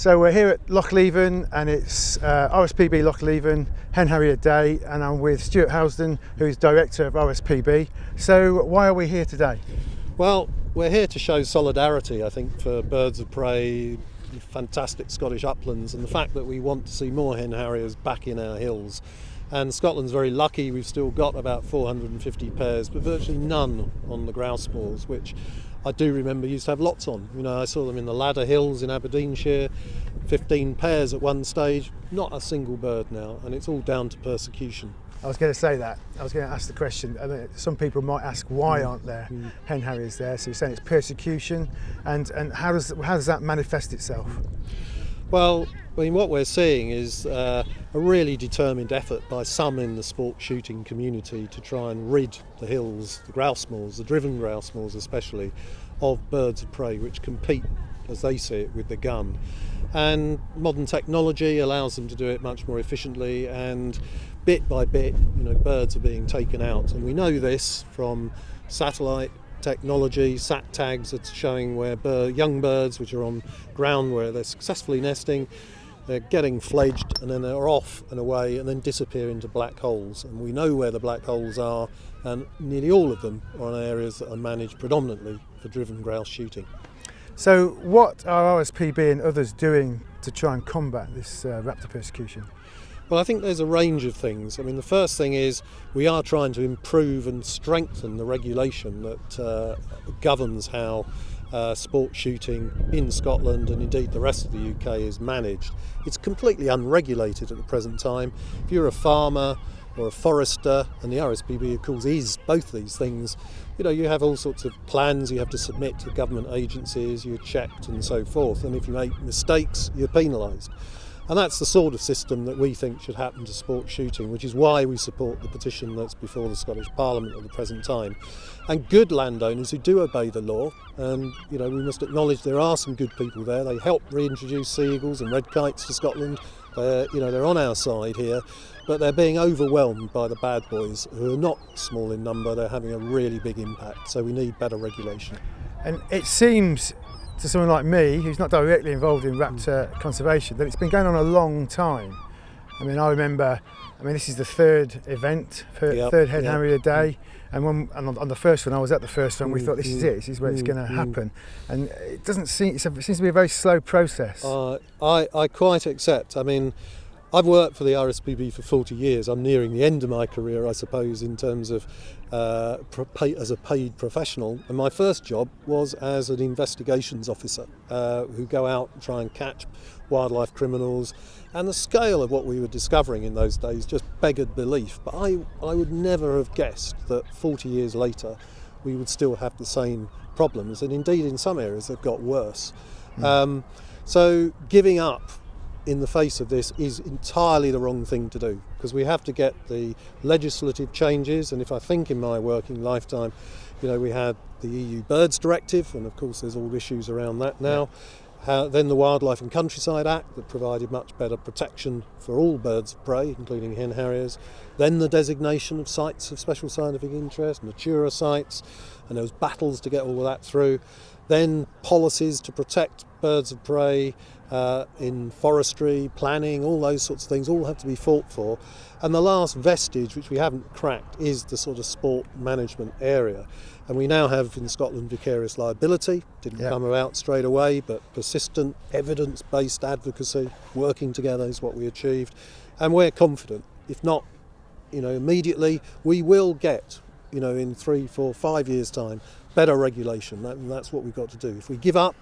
So we're here at Loch Leven, and it's RSPB Loch Leven Hen Harrier Day, and I'm with Stuart Housden, who's Director of RSPB. So why are we here today? Well, we're here to show solidarity, I think, for birds of prey, fantastic Scottish uplands, and the fact that we want to see more hen harriers back in our hills. And Scotland's very lucky, we've still got about 450 pairs, but virtually none on the grouse moors, which I do remember used to have lots on. You know, I saw them in the Ladder Hills in Aberdeenshire, 15 pairs at one stage, not a single bird now, and it's all down to persecution. I was going to say that. I was going to ask the question. I mean, some people might ask, why aren't there hen harriers there? So you're saying it's persecution, and how does that manifest itself? Well, I mean, what we're seeing is a really determined effort by some in the sport shooting community to try and rid the hills, the grouse moors, the driven grouse moors especially, of birds of prey which compete, as they see it, with the gun. And modern technology allows them to do it much more efficiently, and bit by bit, you know, birds are being taken out. And we know this from satellite technology. Sat tags are showing where young birds which are on ground where they're successfully nesting, they're getting fledged and then they're off and away and then disappear into black holes. And we know where the black holes are, and nearly all of them are in areas that are managed predominantly for driven grouse shooting. So what are RSPB and others doing to try and combat this raptor persecution? Well, I think there's a range of things. I mean, the first thing is we are trying to improve and strengthen the regulation that governs how sport shooting in Scotland and indeed the rest of the UK is managed. It's completely unregulated at the present time. If you're a farmer or a forester, and the RSPB of course is both these things, you know, you have all sorts of plans you have to submit to government agencies, you're checked and so forth, and if you make mistakes you're penalised. And that's the sort of system that we think should happen to sport shooting, which is why we support the petition that's before the Scottish Parliament at the present time. And good landowners who do obey the law, and you know, we must acknowledge there are some good people there. They help reintroduce sea eagles and red kites to Scotland. They're on our side here, but they're being overwhelmed by the bad boys who are not small in number. They're having a really big impact, so we need better regulation. And it seems to someone like me, who's not directly involved in raptor conservation, that it's been going on a long time. I mean, I remember, this is the third event, third Hen Harrier Day, and on the first one, I was at the first one, we thought this is it, this is where it's going to happen. And it seems to be a very slow process. I quite accept. I mean, I've worked for the RSPB for 40 years. I'm nearing the end of my career, I suppose, in terms of as a paid professional. And my first job was as an investigations officer who go out and try and catch wildlife criminals. And the scale of what we were discovering in those days just beggared belief. But I would never have guessed that 40 years later we would still have the same problems. And indeed, in some areas, they've got worse. So giving up in the face of this is entirely the wrong thing to do, because we have to get the legislative changes. And if I think in my working lifetime, you know, we had the EU Birds Directive, and of course there's all issues around that now. Then the Wildlife and Countryside Act that provided much better protection for all birds of prey, including hen harriers. Then the designation of sites of special scientific interest, Natura sites, and there was battles to get all of that through. Then policies to protect birds of prey in forestry, planning, all those sorts of things all have to be fought for. And the last vestige, which we haven't cracked, is the sort of sport management area. And we now have in Scotland vicarious liability. Didn't come about straight away, but persistent evidence-based advocacy, working together is what we achieved. And we're confident, if not, you know, immediately, we will get, you know, in 3, 4, 5 years' time, better regulation. That's what we've got to do. If we give up,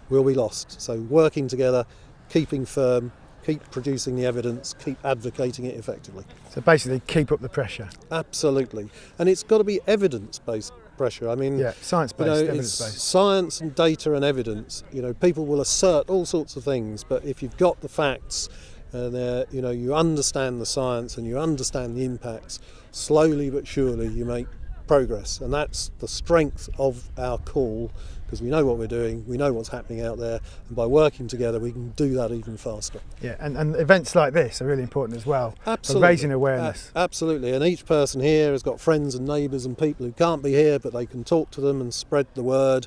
we'll be lost. So working together, keeping firm, keep producing the evidence, keep advocating it effectively. So basically keep up the pressure. Absolutely. And it's got to be evidence-based pressure. I mean, science-based, you know, evidence-based. It's science and data and evidence. You know, people will assert all sorts of things, but if you've got the facts and you know, you understand the science and you understand the impacts, slowly but surely you make progress. And that's the strength of our call, because we know what we're doing, we know what's happening out there, and by working together we can do that even faster. Yeah, and events like this are really important as well. Absolutely. For raising awareness. Absolutely, and each person here has got friends and neighbours and people who can't be here, but they can talk to them and spread the word.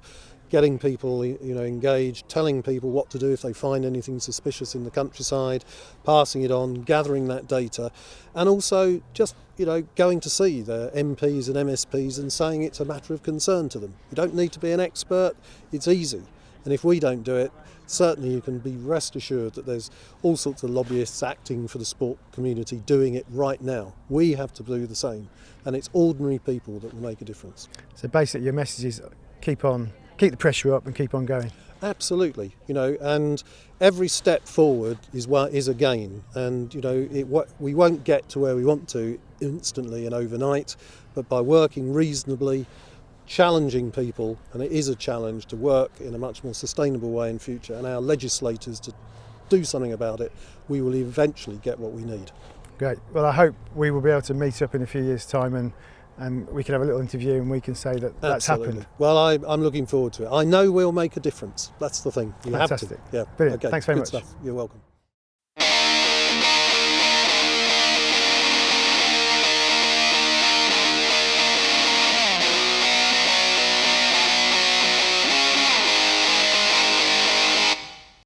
getting people engaged, telling people what to do if they find anything suspicious in the countryside, passing it on, gathering that data, and also just going to see the MPs and MSPs and saying it's a matter of concern to them. You don't need to be an expert, it's easy. And if we don't do it, certainly you can be rest assured that there's all sorts of lobbyists acting for the sport community doing it right now. We have to do the same, and it's ordinary people that will make a difference. So basically your message is keep the pressure up and keep on going. Absolutely, and every step forward is a gain, and we won't get to where we want to instantly and overnight, but by working reasonably, challenging people, and it is a challenge to work in a much more sustainable way in future, and our legislators to do something about it, we will eventually get what we need. Great. Well, I hope we will be able to meet up in a few years' time and we can have a little interview and we can say that that's happened. Well, I'm looking forward to it. I know we'll make a difference. That's the thing. Fantastic. Have to. Yeah. Brilliant. Okay. Thanks very Good much. Stuff. You're welcome.